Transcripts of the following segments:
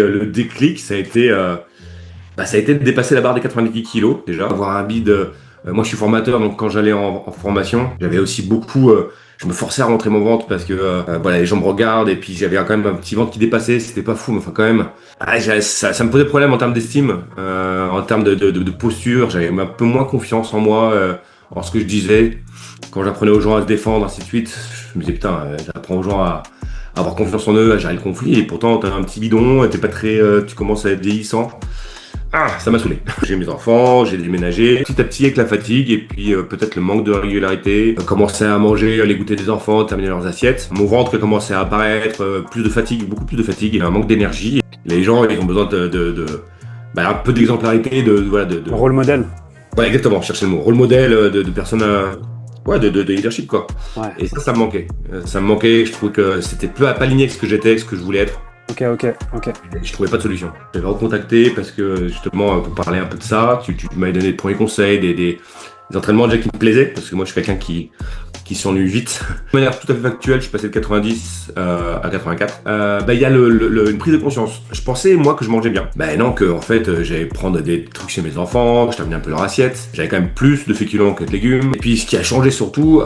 Le déclic, ça a été de dépasser la barre des 90 kilos déjà, avoir un bide. Moi, je suis formateur, donc quand j'allais en formation, j'avais aussi beaucoup. Je me forçais à rentrer mon ventre parce que voilà, les gens me regardent et puis j'avais quand même un petit ventre qui dépassait. C'était pas fou, mais enfin quand même. Ça me posait problème en termes d'estime, en termes de posture. J'avais un peu moins confiance en moi, en ce que je disais. Quand j'apprenais aux gens à se défendre, ainsi de suite, je me disais putain, j'apprends aux gens à avoir confiance en eux, à gérer le conflit. Et pourtant, t'as un petit bidon, t'es pas très, tu commences à être vieillissant. Ah, ça m'a saoulé. J'ai mes enfants, j'ai déménagé. Petit à petit avec la fatigue et puis peut-être le manque de régularité. Commencer à manger les goûters des enfants, terminer leurs assiettes. Mon ventre commençait à apparaître, plus de fatigue, beaucoup plus de fatigue, un manque d'énergie. Les gens, ils ont besoin un peu d'exemplarité, voilà, Rôle modèle. voilà, exactement, chercher le mot. Rôle modèle de personnes, ouais, de leadership, quoi. Ouais. Et ça me manquait. Ça me manquait, je trouvais que c'était peu pas aligné avec ce que j'étais, avec ce que je voulais être. Ok, ok, ok. Et je trouvais pas de solution. J'avais recontacté parce que justement, pour parler un peu de ça, tu m'avais donné de premiers conseils, des entraînements déjà qui me plaisaient, parce que moi je suis quelqu'un qui s'ennuie vite. De manière tout à fait factuelle, je suis passé de 90 à 84. Il y a une prise de conscience. Je pensais, moi, que je mangeais bien. Ben non, que en fait, j'allais prendre des trucs chez mes enfants, je terminais un peu leur assiette. J'avais quand même plus de féculents que de légumes. Et puis, ce qui a changé surtout,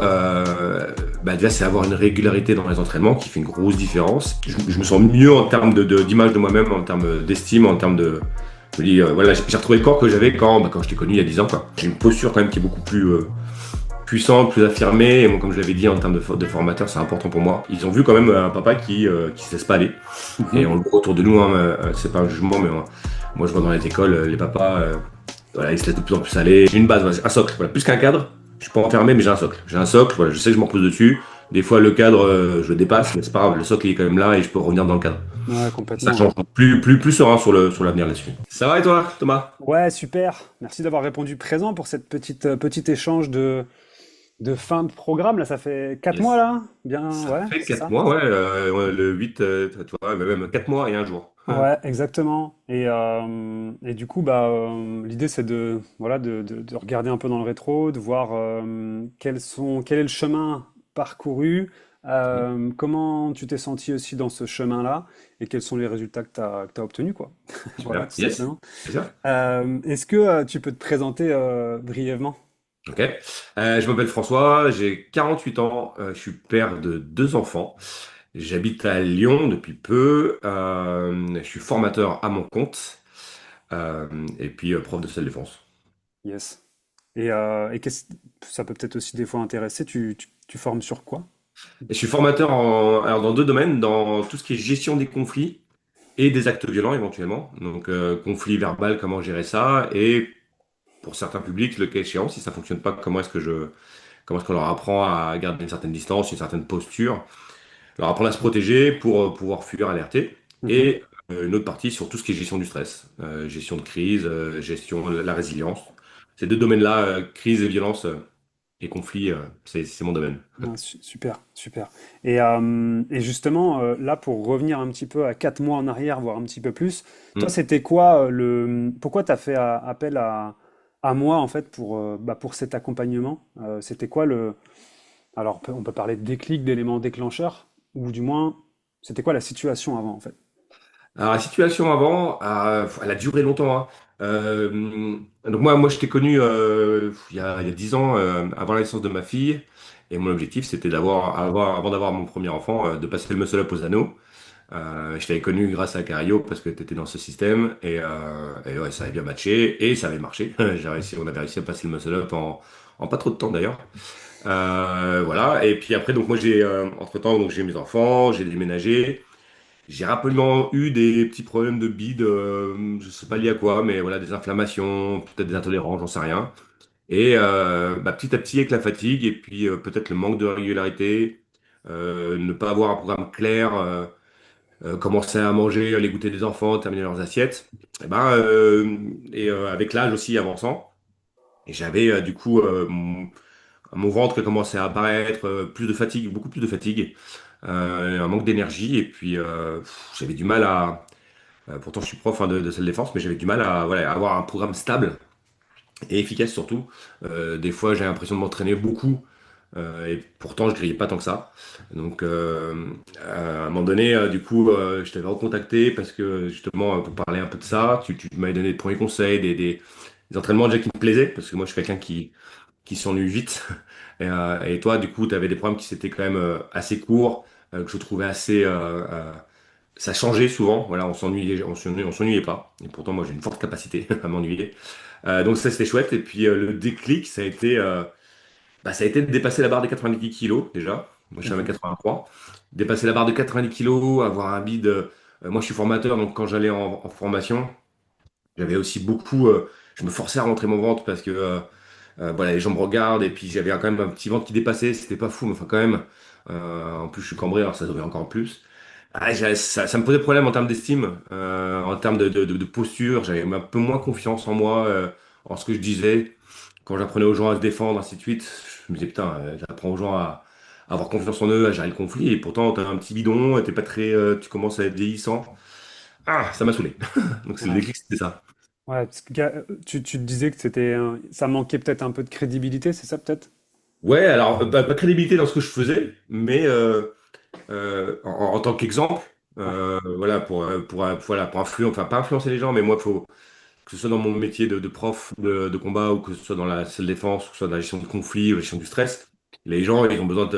déjà, c'est avoir une régularité dans les entraînements qui fait une grosse différence. Je me sens mieux en termes d'image de moi-même, en termes d'estime, en termes de... Je me dis, voilà, j'ai retrouvé le corps que j'avais quand je t'ai connu il y a 10 ans, quoi. J'ai une posture quand même qui est beaucoup plus puissante, plus affirmée. Et moi, comme je l'avais dit en termes de formateur, c'est important pour moi. Ils ont vu quand même un papa qui se laisse pas aller. Et on Mhm. le voit autour de nous, hein, c'est pas un jugement, mais moi je vois dans les écoles, les papas, voilà, ils se laissent de plus en plus aller. J'ai une base, voilà, un socle, voilà, plus qu'un cadre. Je suis pas enfermé, mais j'ai un socle. J'ai un socle, voilà, je sais que je m'en repose dessus. Des fois, le cadre, je le dépasse, mais c'est pas grave, le socle il est quand même là et je peux revenir dans le cadre. Ouais, Ça complètement. change. Plus serein sur l'avenir là-dessus. Ça va et toi, Thomas? Ouais, super. Merci d'avoir répondu présent pour cette petit échange de fin de programme. Là, ça fait 4 mois, Yes. là? Bien, Ça ouais, fait c'est 4 ça? mois, ouais, ouais, le 8, tu vois, même 4 mois et un jour. Ouais, exactement. Et du coup, l'idée, c'est de, voilà, de regarder un peu dans le rétro, de voir quel est le chemin parcouru, comment tu t'es senti aussi dans ce chemin-là, et quels sont les résultats que tu as obtenus, quoi. Voilà, Super, tout yes, simplement. c'est ça. Est-ce que tu peux te présenter brièvement? Ok. Je m'appelle François, j'ai 48 ans, je suis père de deux enfants. J'habite à Lyon depuis peu. Je suis formateur à mon compte et puis prof de salle défense. Yes. Et ça peut peut-être aussi des fois intéresser, tu formes sur quoi? Et je suis formateur alors dans deux domaines, dans tout ce qui est gestion des conflits et des actes violents éventuellement. Donc conflit verbal, comment gérer ça et pour certains publics, le cas échéant, si ça fonctionne pas, comment est-ce qu'on leur apprend à garder une certaine distance, une certaine posture. Alors apprendre à se protéger pour pouvoir fuir, alerter. Mhm. Et une autre partie sur tout ce qui est gestion du stress, gestion de crise, gestion de la résilience. Ces deux domaines-là, crise et violence et conflit, c'est mon domaine. Ah, super, super. Et justement, là, pour revenir un petit peu à 4 mois en arrière, voire un petit peu plus, toi, Hmm. c'était quoi pourquoi tu as fait appel à moi, en fait, pour cet accompagnement? C'était quoi alors, on peut parler de déclic, d'éléments déclencheurs, ou du moins, c'était quoi la situation avant, en fait? Alors la situation avant, elle a duré longtemps, hein. Donc moi je t'ai connu il y a 10 ans, avant la naissance de ma fille. Et mon objectif, c'était avant d'avoir mon premier enfant, de passer le muscle-up aux anneaux. Je t'avais connu grâce à Cario parce que tu étais dans ce système et ouais, ça avait bien matché et ça avait marché. On avait réussi à passer le muscle up en pas trop de temps d'ailleurs. Voilà. Et puis après, donc moi entre-temps, donc j'ai mes enfants, j'ai déménagé. J'ai rapidement eu des petits problèmes de bide, je sais pas lié à quoi, mais voilà, des inflammations, peut-être des intolérances, j'en sais rien. Et petit à petit, avec la fatigue et puis peut-être le manque de régularité, ne pas avoir un programme clair. Commencer à manger les goûters des enfants, terminer leurs assiettes. Avec l'âge aussi avançant, et j'avais du coup mon ventre qui commençait à apparaître, plus de fatigue, beaucoup plus de fatigue, un manque d'énergie, et puis j'avais du mal pourtant je suis prof hein, de salle défense, mais j'avais du mal à voilà, avoir un programme stable et efficace surtout. Des fois j'ai l'impression de m'entraîner beaucoup, Et pourtant, je grillais pas tant que ça. Donc, à un moment donné, du coup, je t'avais recontacté parce que justement, pour parler un peu de ça, tu m'avais donné des premiers conseils, des entraînements déjà qui me plaisaient, parce que moi, je suis quelqu'un qui s'ennuie vite. Et toi, du coup, tu avais des programmes qui étaient quand même assez courts, que je trouvais assez. Ça changeait souvent. Voilà, on s'ennuyait pas. Et pourtant, moi, j'ai une forte capacité à m'ennuyer. Donc ça, c'était chouette. Et puis le déclic, ça a été de dépasser la barre des 90 kilos déjà. Moi, je suis à Mhm. 1,83 m. Dépasser la barre de 90 kilos, avoir un bide. Moi, je suis formateur, donc quand j'allais en formation, j'avais aussi beaucoup. Je me forçais à rentrer mon ventre parce que voilà, les gens me regardent et puis j'avais quand même un petit ventre qui dépassait. C'était pas fou, mais enfin quand même. En plus, je suis cambré, alors ça devait encore plus. Ça me posait problème en termes d'estime, en termes de posture. J'avais un peu moins confiance en moi, en ce que je disais. Quand j'apprenais aux gens à se défendre, ainsi de suite, je me disais, putain, j'apprends aux gens à avoir confiance en eux, à gérer le conflit, et pourtant, t'as un petit bidon, t'es pas très, tu commences à être vieillissant. Ah, ça m'a saoulé. Donc, c'est le Ouais. déclic, c'était ça. Ouais, parce que, tu te disais que ça manquait peut-être un peu de crédibilité, c'est ça peut-être? Ouais, alors, pas de crédibilité dans ce que je faisais, mais en tant qu'exemple, Ouais. voilà, voilà, pour influencer, enfin, pas influencer les gens, mais moi, faut que ce soit dans mon métier de prof de combat ou que ce soit dans la salle défense, ou que ce soit dans la gestion de conflit ou la gestion du stress, les gens, ils ont besoin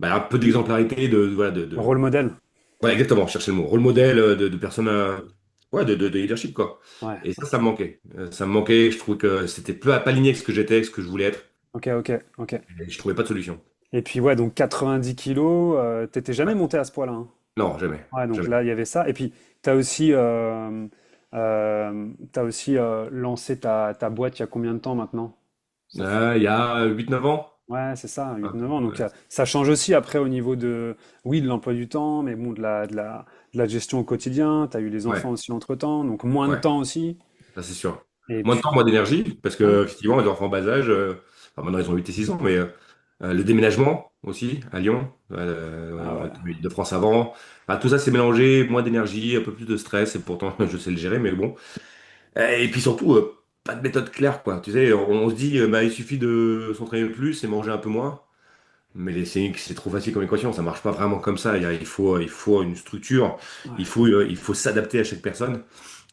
un peu d'exemplarité, voilà, Rôle modèle. ouais, exactement, chercher le mot, rôle modèle de personnes, ouais, de leadership, quoi. Ouais. Et ça me manquait. Ça me manquait, je trouvais que c'était pas aligné avec ce que j'étais, ce que je voulais être, Ok, ok, ok. et je trouvais pas de solution. Et puis ouais, donc 90 kilos, t'étais jamais Ouais. monté à ce poids-là, hein. Non, jamais, Ouais, donc jamais. là, il y avait ça. Et puis, t'as aussi lancé ta boîte il y a combien de temps maintenant? Ça fait... Il y a 8 9 ans. Ouais, c'est ça, Ah, 8 9 ans. Donc, ouais. ça change aussi après au niveau oui, de l'emploi du temps, mais bon, de la gestion au quotidien. Tu as eu les Ouais, enfants aussi entre-temps, donc moins de ouais. temps aussi. Ça, c'est sûr. Et Moins de temps, puis, moins d'énergie, parce ouais, que, effectivement, les enfants en bas âge, enfin, maintenant ils ont 8 et 6 ans, mais le déménagement aussi, à Lyon, ah on ouais, était de France avant. Enfin, tout ça s'est mélangé, moins d'énergie, un peu plus de stress, et pourtant je sais le gérer, mais bon. Et puis surtout, pas de méthode claire, quoi. Tu sais, on se dit, bah, il suffit de s'entraîner plus et manger un peu moins. Mais c'est trop facile comme équation, ça marche pas vraiment comme ça. Il faut une structure, ouais. il faut s'adapter à chaque personne.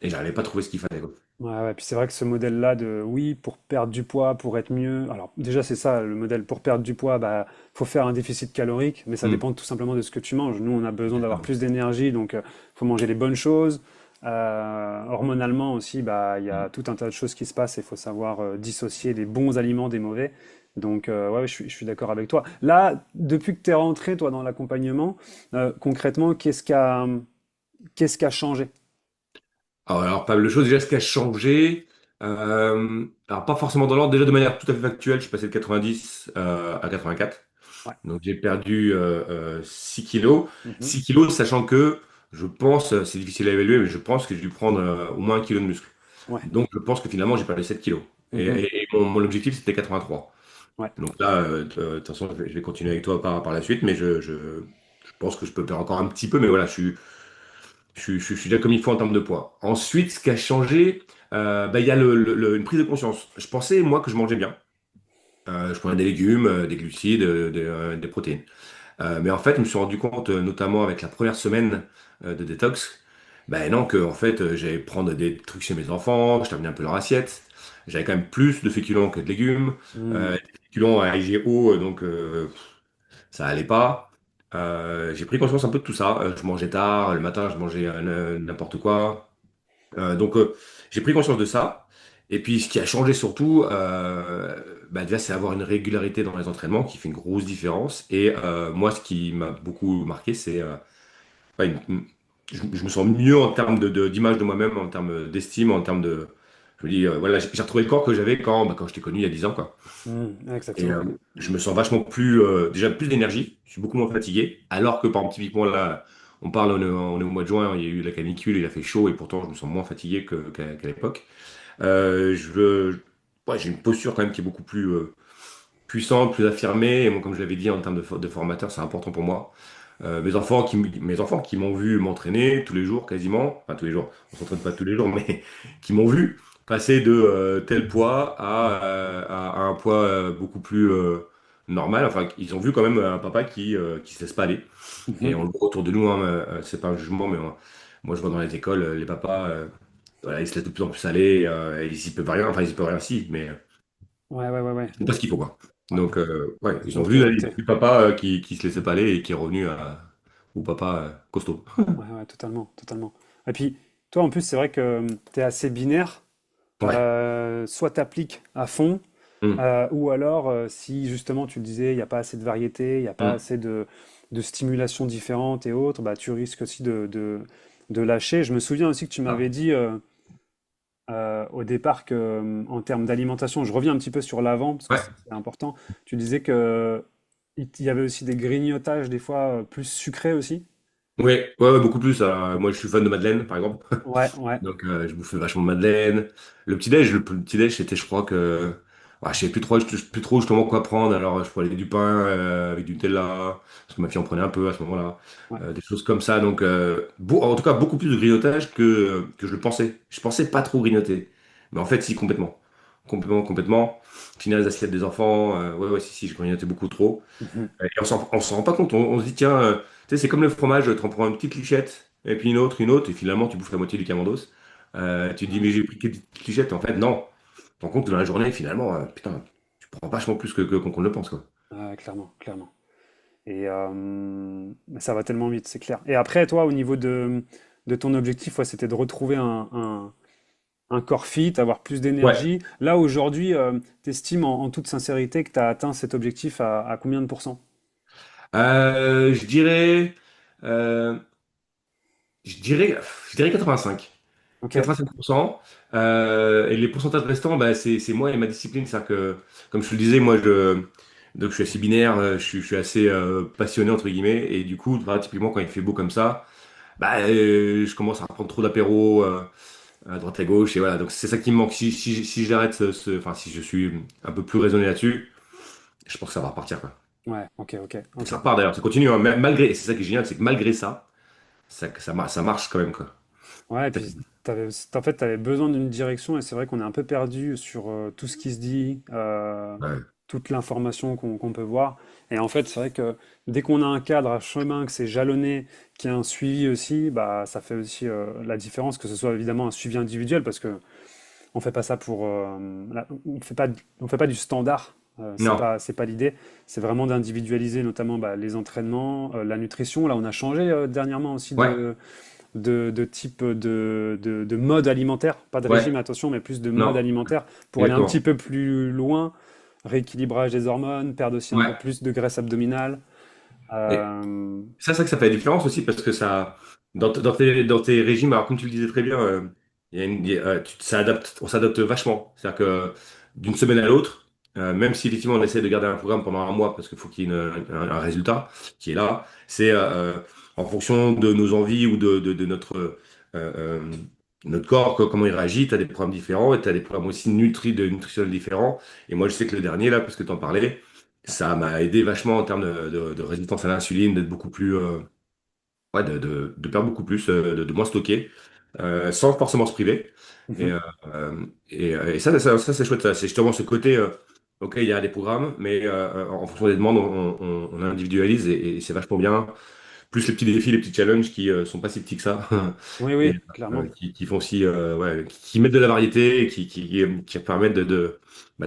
Et j'arrivais pas à trouver ce qu'il fallait, quoi. Ouais, ouais. Puis c'est vrai que ce modèle-là oui, pour perdre du poids, pour être mieux. Alors, déjà, c'est ça, le modèle pour perdre du poids, bah, faut faire un déficit calorique, mais ça Hmm. dépend tout simplement de ce que tu manges. Nous, on a besoin d'avoir Exactement. plus d'énergie, donc faut manger les bonnes choses. Hormonalement aussi, bah, il y Hmm. a tout un tas de choses qui se passent et il faut savoir dissocier les bons aliments des mauvais. Donc, ouais, je suis d'accord avec toi. Là, depuis que tu es rentré, toi, dans l'accompagnement, concrètement, qu'est-ce qui a changé? Alors, pas mal de choses. Déjà, ce qui a changé, alors pas forcément dans l'ordre, déjà de manière tout à fait factuelle, je suis passé de 90 à 84. Ouais. Donc j'ai perdu 6 kilos. Mhm. 6 kilos, sachant que je pense, c'est difficile à évaluer, mais je pense que j'ai dû prendre au moins 1 kilo de muscle. Ouais. Donc je pense que finalement j'ai perdu 7 kilos. Mhm. Et mon objectif c'était 83. Ouais. Donc là, de toute façon, je vais continuer avec toi par la suite, mais je pense que je peux perdre encore un petit peu, mais voilà, je suis déjà comme il faut en termes de poids. Ensuite, ce qui a changé, il y a une prise de conscience. Je pensais, moi, que je mangeais bien. Je prenais des légumes, des glucides, des protéines. Mais en fait, je me suis rendu compte, notamment avec la première semaine de détox, ben non, que en fait, j'allais prendre des trucs chez mes enfants, je t'amenais un peu leur assiette. J'avais quand même plus de féculents que de légumes. Mhm. Des féculents à IGO, donc ça allait pas. J'ai pris conscience un peu de tout ça. Je mangeais tard, le matin, je mangeais n'importe quoi. Donc, j'ai pris conscience de ça. Et puis, ce qui a changé surtout, déjà, c'est avoir une régularité dans les entraînements qui fait une grosse différence. Et moi, ce qui m'a beaucoup marqué, c'est ouais, je me sens mieux en termes d'image de moi-même, en termes d'estime, en termes de. Je me dis, voilà, j'ai retrouvé le corps que j'avais quand je t'ai connu il y a 10 ans, quoi. Mhm. Et Exactement. je me sens vachement plus, déjà plus d'énergie, je suis beaucoup moins fatigué, alors que par exemple, typiquement là, on est au mois de juin, il y a eu la canicule, il a fait chaud, et pourtant je me sens moins fatigué qu'à l'époque. Ouais, j'ai une posture quand même qui est beaucoup plus puissante, plus affirmée, et moi, comme je l'avais dit, en termes de formateur, c'est important pour moi. Mes enfants qui m'ont vu m'entraîner tous les jours quasiment, enfin tous les jours, on s'entraîne pas tous les jours, mais qui m'ont vu passer de tel poids à un poids beaucoup plus normal. Enfin, ils ont vu quand même un papa qui se laisse pas aller. Et Mhm. on le voit autour de nous, hein, c'est pas un jugement, mais moi je vois dans les écoles, les papas, voilà, ils se laissent de plus en plus aller, et ils y peuvent rien, enfin ils y peuvent rien si, mais Ouais, ouais, ouais, ouais. c'est pas ce qu'il faut quoi. Ouais. Donc ouais, ils ont vu L'autorité. du papa qui se laissait pas aller et qui est revenu au papa costaud. Ouais, ouais, totalement, totalement. Et puis, toi, en plus, c'est vrai que tu es assez binaire. Ouais. Soit t'appliques à fond, Mm, ou alors, si justement, tu le disais, il n'y a pas assez de variété, il n'y a pas mm. assez de stimulations différentes et autres, bah, tu risques aussi de lâcher. Je me souviens aussi que tu m'avais Ah, dit au départ que, en termes d'alimentation, je reviens un petit peu sur l'avant, parce que ouais. c'est important, tu disais que il y avait aussi des grignotages, des fois, plus sucrés aussi. Ouais, ouais, ouais, beaucoup plus. Moi je suis fan de Madeleine, par exemple. Ouais, ouais, Donc, je bouffais vachement de madeleine. Le petit-déj, c'était, je crois que, ouais, je savais plus trop justement quoi prendre. Alors, je prenais du pain avec du Nutella, parce que ma fille en prenait un peu à ce moment-là. ouais. Des choses comme ça. Donc, en tout cas, beaucoup plus de grignotage que je le pensais. Je pensais pas trop grignoter. Mais en fait, si, complètement. Complètement, complètement. Finir les assiettes des enfants. Ouais, ouais, si, si, je grignotais beaucoup trop. Mhm. Et on s'en rend pas compte. On se dit, tiens, tu sais, c'est comme le fromage, tu en prends une petite lichette, et puis une autre, et finalement, tu bouffes la moitié du camandos. Tu te dis, mais j'ai pris que des petites lichettes. En fait, non. Tu te rends compte que dans la journée, finalement, putain, tu prends vachement plus qu'on le pense, quoi. Clairement, clairement. Et ça va tellement vite, c'est clair. Et après, toi, au niveau de ton objectif, ouais, c'était de retrouver un corps fit, avoir plus Ouais. d'énergie. Là, aujourd'hui, tu estimes en toute sincérité que tu as atteint cet objectif à combien de pourcents? Je dirais, euh, je dirais, je dirais 85. Ok. 85%. Et les pourcentages restants, bah, c'est moi et ma discipline. C'est-à-dire que, comme je te le disais, donc je suis assez binaire, je suis assez passionné, entre guillemets. Et du coup, voilà, typiquement, quand il fait beau comme ça, bah, je commence à prendre trop d'apéros à droite à gauche. Et voilà, donc c'est ça qui me manque. Si j'arrête enfin, si je suis un peu plus raisonné là-dessus, je pense que ça va repartir, quoi. Ouais, ok, ok, Et ok. ça repart d'ailleurs, ça continue, hein, malgré, et c'est ça qui est génial, c'est que malgré ça, ça marche quand même, quoi. Ouais, et puis en fait, tu avais besoin d'une direction, et c'est vrai qu'on est un peu perdu sur tout ce qui se dit, Ouais. toute l'information qu'on peut voir. Et en fait, c'est vrai que dès qu'on a un cadre, un chemin, que c'est jalonné, qu'il y a un suivi aussi, bah, ça fait aussi la différence, que ce soit évidemment un suivi individuel, parce que on fait pas ça pour, on fait pas du standard. Non. C'est pas l'idée. C'est vraiment d'individualiser, notamment bah, les entraînements, la nutrition. Là, on a changé dernièrement aussi Ouais. de type de mode alimentaire, pas de Ouais. régime, attention, mais plus de mode Non. alimentaire pour aller un petit Exactement. peu plus loin, rééquilibrage des hormones, perdre aussi un peu Ouais. plus de graisse abdominale. Et Euh, ça, c'est ça que ça fait la différence aussi parce que ça, dans tes régimes, alors comme tu le disais très bien, on s'adapte vachement. C'est-à-dire que d'une semaine à l'autre, même si effectivement on essaie de garder un programme pendant un mois parce qu'il faut qu'il y ait un résultat qui est là, c'est en fonction de nos envies ou de euh, notre corps, comment il réagit. Tu as des programmes différents et tu as des programmes aussi nutritionnels différents. Et moi, je sais que le dernier, là, parce que tu en parlais, ça m'a aidé vachement en termes de résistance à l'insuline, d'être beaucoup plus, ouais, de perdre beaucoup plus, de moins stocker, sans forcément se priver. Et, mhm. euh, et ça, c'est chouette. C'est justement ce côté, ok, il y a des programmes, mais en fonction des demandes, on individualise et c'est vachement bien. Plus les petits défis, les petits challenges qui sont pas si petits que ça, Oui, et oui, clairement. qui font aussi, ouais, qui mettent de la variété et qui permettent de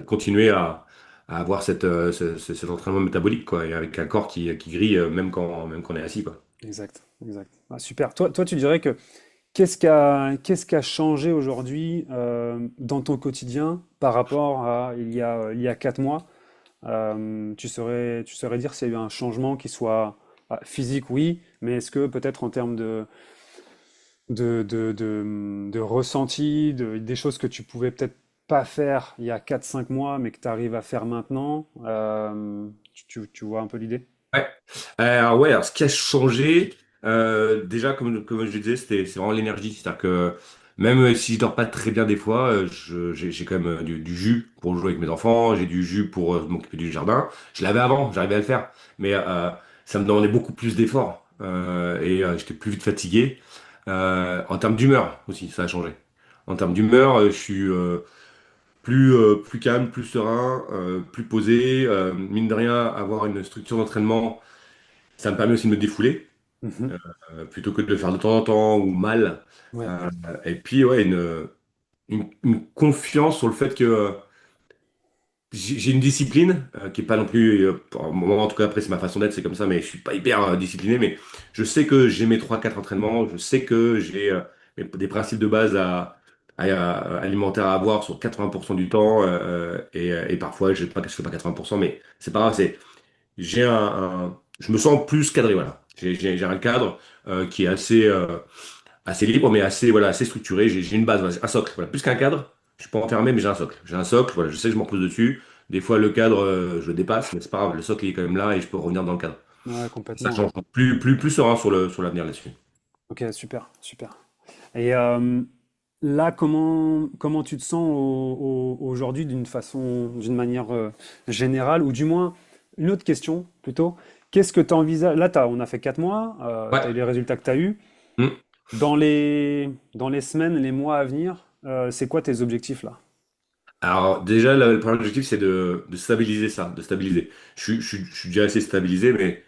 continuer à avoir cet entraînement métabolique, quoi, et avec un corps qui grille même quand on est assis, quoi. Exact, exact. Ah, super. Toi, tu dirais que qu'est-ce qui a changé aujourd'hui dans ton quotidien par rapport à il y a 4 mois? Tu saurais dire s'il y a eu un changement qui soit physique, oui, mais est-ce que peut-être en termes de ressenti, des choses que tu pouvais peut-être pas faire il y a 4 5 mois, mais que tu arrives à faire maintenant, tu vois un peu l'idée? Ouais. Alors ouais, alors ce qui a changé, déjà comme je disais, c'est vraiment l'énergie. C'est-à-dire que même si je dors pas très bien des fois, j'ai quand même du jus pour jouer avec mes enfants, j'ai du jus pour m'occuper du jardin. Je l'avais avant, j'arrivais à le faire, mais ça me demandait beaucoup plus d'efforts et j'étais plus vite fatigué. En termes d'humeur aussi, ça a changé. En termes d'humeur, je suis plus calme, plus serein, plus posé. Mine de rien, avoir une structure d'entraînement, ça me permet aussi de me défouler, Mhm. plutôt que de le faire de temps en temps ou mal. Ouais. Euh, et puis, ouais, une confiance sur le fait que j'ai une discipline qui est pas non plus, pour moi en tout cas, après c'est ma façon d'être, c'est comme ça, mais je suis pas hyper discipliné, mais je sais que j'ai mes 3 4 entraînements, je sais que j'ai des principes de base alimentaires à avoir sur 80% du temps, et parfois je fais pas 80%, mais c'est pas grave, je me sens plus cadré, voilà. J'ai un cadre qui est assez libre, mais assez structuré. J'ai une base, voilà, un socle. Voilà. Plus qu'un cadre, je suis pas enfermé, mais j'ai un socle. J'ai un socle, voilà, je sais que je m'en repose dessus. Des fois, le cadre, je le dépasse, mais c'est pas grave. Le socle, il est quand même là et je peux revenir dans le cadre. Ouais, Ça complètement. change. Plus serein sur l'avenir là-dessus. Ok, super, super. Et là, comment tu te sens aujourd'hui d'une manière générale, ou du moins, une autre question plutôt, qu'est-ce que tu envisages? Là, on a fait 4 mois, tu as eu Ouais. les résultats que tu as eus. Hmm. Dans les semaines, les mois à venir, c'est quoi tes objectifs là? Alors, déjà, le premier objectif, c'est de stabiliser ça, de stabiliser. Je suis déjà assez stabilisé, mais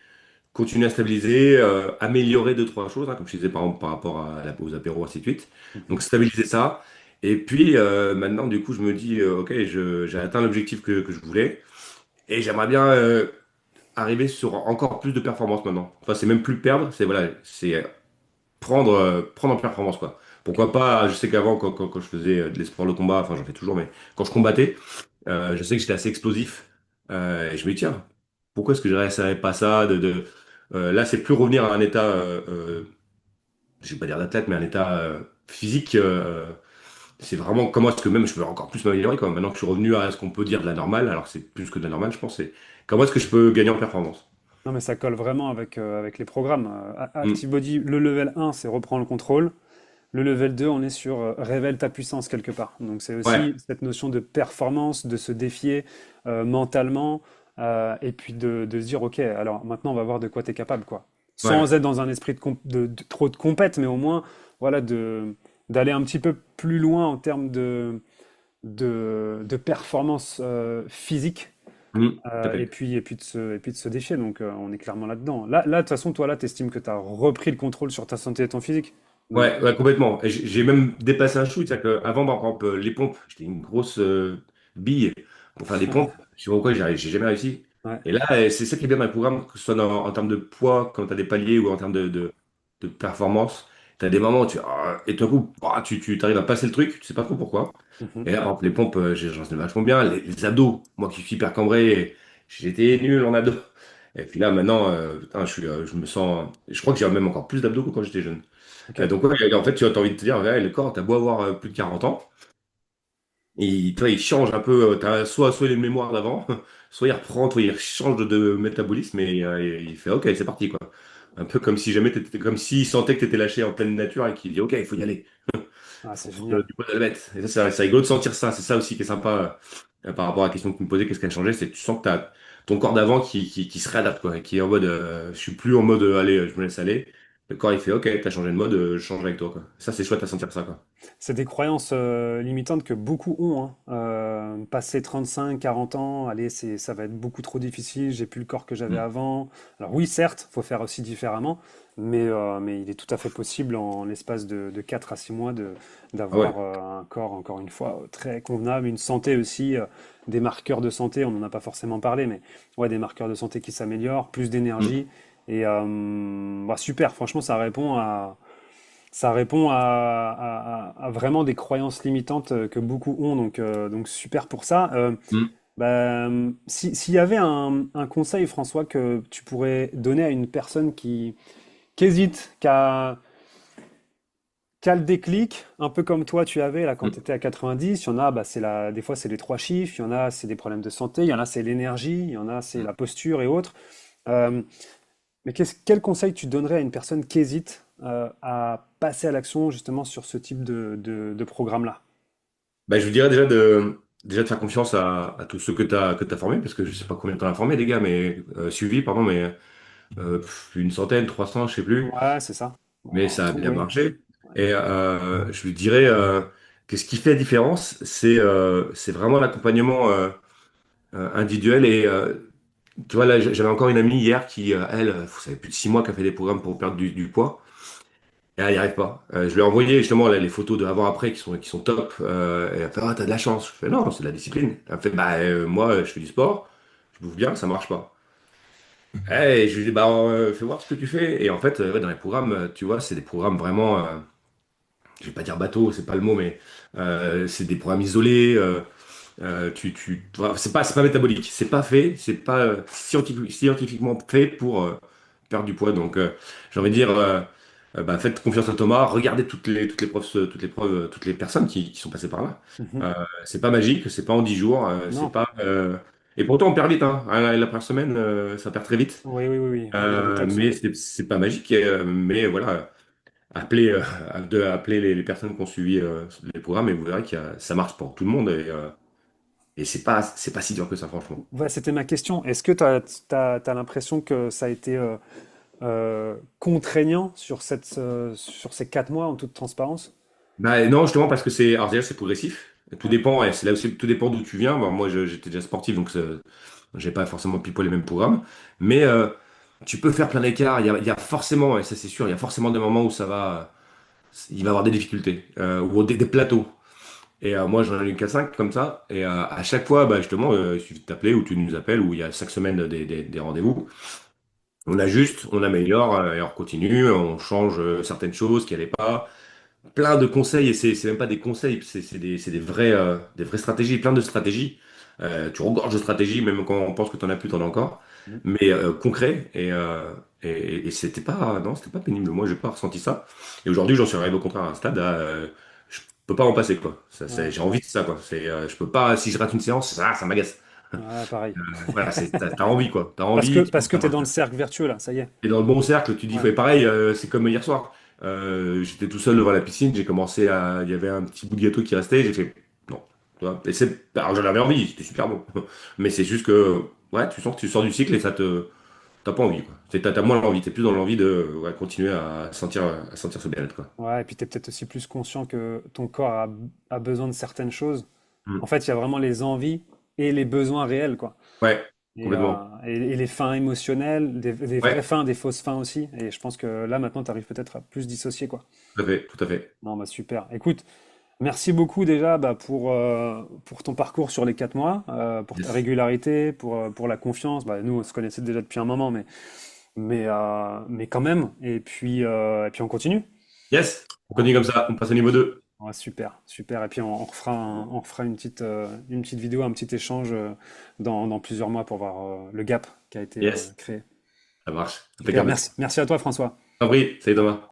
continuer à stabiliser, améliorer deux, trois choses, hein, comme je disais par exemple par rapport aux apéros, ainsi de suite. Mhm. Donc stabiliser ça. Et puis maintenant, du coup, je me dis, ok, j'ai atteint l'objectif que je voulais. Et j'aimerais bien arriver sur encore plus de performance maintenant. Enfin, c'est même plus perdre, c'est voilà, c'est prendre en performance, quoi. Ok. Pourquoi pas, je sais qu'avant, quand je faisais de l'espoir de combat, enfin j'en fais toujours, mais quand je combattais, je sais que j'étais assez explosif. Et je me dis, tiens, pourquoi est-ce que je réessayerais pas ça là, c'est plus revenir à un état, je vais pas dire d'athlète, mais un état physique. C'est vraiment comment est-ce que même je peux encore plus m'améliorer, quoi. Maintenant que je suis revenu à ce qu'on peut dire de la normale, alors que c'est plus que de la normale, je pense, c'est comment est-ce que je peux gagner en performance. Non, mais ça colle vraiment avec les programmes. Mm. Active Body, le level 1, c'est reprendre le contrôle. Le level 2, on est sur révèle ta puissance quelque part. Donc c'est Ouais, aussi cette notion de performance, de se défier mentalement, et puis de se dire, ok, alors maintenant on va voir de quoi tu es capable, quoi. ouais, Sans être dans un esprit trop de compète, mais au moins, voilà, d'aller un petit peu plus loin en termes de performance physique, tout à et fait. puis, et puis de se défier. Donc on est clairement là-dedans. Là, de toute façon, toi, là, tu estimes que tu as repris le contrôle sur ta santé et ton physique. Donc, Ouais, ouais, complètement. Et j'ai même dépassé un shoot, c'est-à-dire qu'avant, par exemple, les pompes, j'étais une grosse bille pour faire des pompes. Je sais pas pourquoi j'ai jamais réussi. ouais. Et là, c'est ça qui est bien dans le programme, que ce soit en termes de poids, quand tu as des paliers, ou en termes de performance. Tu as des moments où et tout d'un coup, tu arrives à passer le truc, tu sais pas trop pourquoi. Mhm. Et là, par exemple, les pompes, j'en sais vachement bien. Les abdos, moi qui suis hyper cambré, j'étais nul en abdos. Et puis là, maintenant, putain, je me sens. Je crois que j'ai même encore plus d'abdos que quand j'étais jeune. Ok. Donc, ouais, en fait, tu as envie de te dire, ouais, le corps, t'as beau avoir plus de 40 ans, et toi, il change un peu. T'as soit les mémoires d'avant, soit il reprend, soit il change de métabolisme, et il fait, ok, c'est parti, quoi. Un peu comme si jamais comme s'il sentait que t'étais lâché en pleine nature et qu'il dit, ok, il faut y aller. Ah, c'est Faut génial. du poids de la bête. Et ça, c'est rigolo de sentir ça. C'est ça aussi qui est sympa par rapport à la question que tu me posais, qu'est-ce qui a changé, c'est que tu sens que tu as ton corps d'avant qui se réadapte, quoi, et qui est en mode, je suis plus en mode, allez, je me laisse aller. Le corps, il fait, ok, t'as changé de mode, je change avec toi, quoi. Ça, c'est chouette à sentir ça, quoi. C'est des croyances limitantes que beaucoup ont, hein. Passer 35, 40 ans, allez, ça va être beaucoup trop difficile, j'ai plus le corps que j'avais Mm. avant. Alors oui, certes, faut faire aussi différemment, mais il est tout à fait possible en l'espace de 4 à 6 mois Ah ouais. d'avoir un corps, encore une fois, très convenable, une santé aussi, des marqueurs de santé, on n'en a pas forcément parlé, mais ouais, des marqueurs de santé qui s'améliorent, plus Mm. d'énergie, et bah, super, franchement, ça répond à vraiment des croyances limitantes que beaucoup ont, donc super pour ça. Mm. Bah, s'il y avait un conseil, François, que tu pourrais donner à une personne qui hésite, qui a le déclic, un peu comme toi tu avais là quand tu Mm. étais à 90, il y en a, bah, des fois c'est les 3 chiffres, il y en a c'est des problèmes de santé, il y en a c'est l'énergie, il y en a c'est la posture et autres. Euh, mais quel conseil tu donnerais à une personne qui hésite à passer à l'action justement sur ce type de programme-là? Bah, je vous dirais déjà de faire confiance à tous ceux que t'as formés, parce que je sais pas combien t'en as formé, les gars, mais suivi, pardon, mais une centaine, 300, je sais plus. Ouais, c'est ça. Mais En ça a tout, bien oui. marché. Ouais. Et je lui dirais, que ce qui fait la différence, c'est vraiment l'accompagnement individuel. Et tu vois, là, j'avais encore une amie hier qui, elle, ça fait plus de 6 mois qu'elle fait des programmes pour perdre du poids. Et elle n'y arrive pas. Je lui ai envoyé justement là, les photos de avant-après qui sont top. Et elle fait, ah, t'as de la chance. Je fais, non, c'est de la discipline. Elle fait, bah, moi, je fais du sport, je bouffe bien, ça marche pas. Et je lui dis, bah, fais voir ce que tu fais. Et en fait, ouais, dans les programmes, tu vois, c'est des programmes vraiment, je vais pas dire bateau, c'est pas le mot, mais c'est des programmes isolés. Voilà, c'est pas métabolique. C'est pas fait, c'est pas scientifiquement fait pour perdre du poids. Donc, j'ai envie de dire, bah, faites confiance à Thomas, regardez toutes les personnes qui sont passées par là. Mhm. Euh, c'est pas magique, c'est pas en 10 jours, c'est Non. pas. Et pourtant, on perd vite, hein. La première semaine, ça perd très vite. Oui, oui, oui, oui. Il y a des taxes. Mais c'est pas magique. Mais voilà, appelez, appelez les personnes qui ont suivi les programmes et vous verrez que ça marche pour tout le monde. Et c'est pas si dur que ça, franchement. Ouais, c'était ma question. Est-ce que tu as l'impression que ça a été contraignant sur sur ces 4 mois en toute transparence? Bah, non, justement, parce que alors déjà, c'est progressif. Tout dépend, et c'est là aussi, tout dépend d'où tu viens. Bon, moi, j'étais déjà sportif, donc j'ai pas forcément pile poil les mêmes programmes. Mais tu peux faire plein d'écarts. Il y a forcément, et ça c'est sûr, il y a forcément des moments où il va y avoir des difficultés, ou des plateaux. Et moi, j'en ai eu 4-5 comme ça. Et à chaque fois, bah, justement, il suffit de t'appeler ou tu nous appelles, ou il y a chaque semaine des rendez-vous. On ajuste, on améliore, et on continue, on change certaines choses qui n'allaient pas. Plein de conseils, et c'est même pas des conseils, c'est des vraies stratégies, plein de stratégies. Tu regorges de stratégies, même quand on pense que tu en as plus, tu en as encore. Mhm. Mais concret, et non, c'était pas pénible. Moi, j'ai pas ressenti ça. Et aujourd'hui, j'en suis arrivé au contraire à un stade, je peux pas en passer, quoi. Ouais, J'ai envie de ça, quoi. Je peux pas, si je rate une séance, ça m'agace. ouais, pareil. Voilà, t'as envie, quoi. T'as envie, Parce que tu es dans le cercle vertueux là, ça y est. et dans le bon cercle, tu dis, Ouais. fait pareil, c'est comme hier soir. J'étais tout seul devant la piscine, il y avait un petit bout de gâteau qui restait, j'ai fait, non. Tu vois, alors j'en avais envie, c'était super bon. Mais c'est juste que, ouais, tu sens que tu sors du cycle et t'as pas envie, quoi. T'as moins l'envie, t'es plus dans l'envie de ouais, continuer à sentir ce bien-être, quoi. Ouais, et puis tu es peut-être aussi plus conscient que ton corps a besoin de certaines choses. En Mm. fait, il y a vraiment les envies et les besoins réels, quoi. Ouais, complètement. Et les fins émotionnelles, des vraies Ouais, fins, des fausses fins aussi. Et je pense que là, maintenant, tu arrives peut-être à plus dissocier, quoi. tout à fait, tout à fait. Non, bah super. Écoute, merci beaucoup déjà bah, pour ton parcours sur les 4 mois, pour ta Yes. régularité, pour la confiance. Bah, nous, on se connaissait déjà depuis un moment, mais quand même. Et puis on continue. Yes, on Hein. continue comme ça, on passe au niveau 2. Ouais, super, super. Et puis on refera une petite vidéo, un petit échange dans plusieurs mois pour voir le gap qui a été Yes, créé. ça marche. Super, Impeccable. merci à toi, François. Compris, salut Thomas.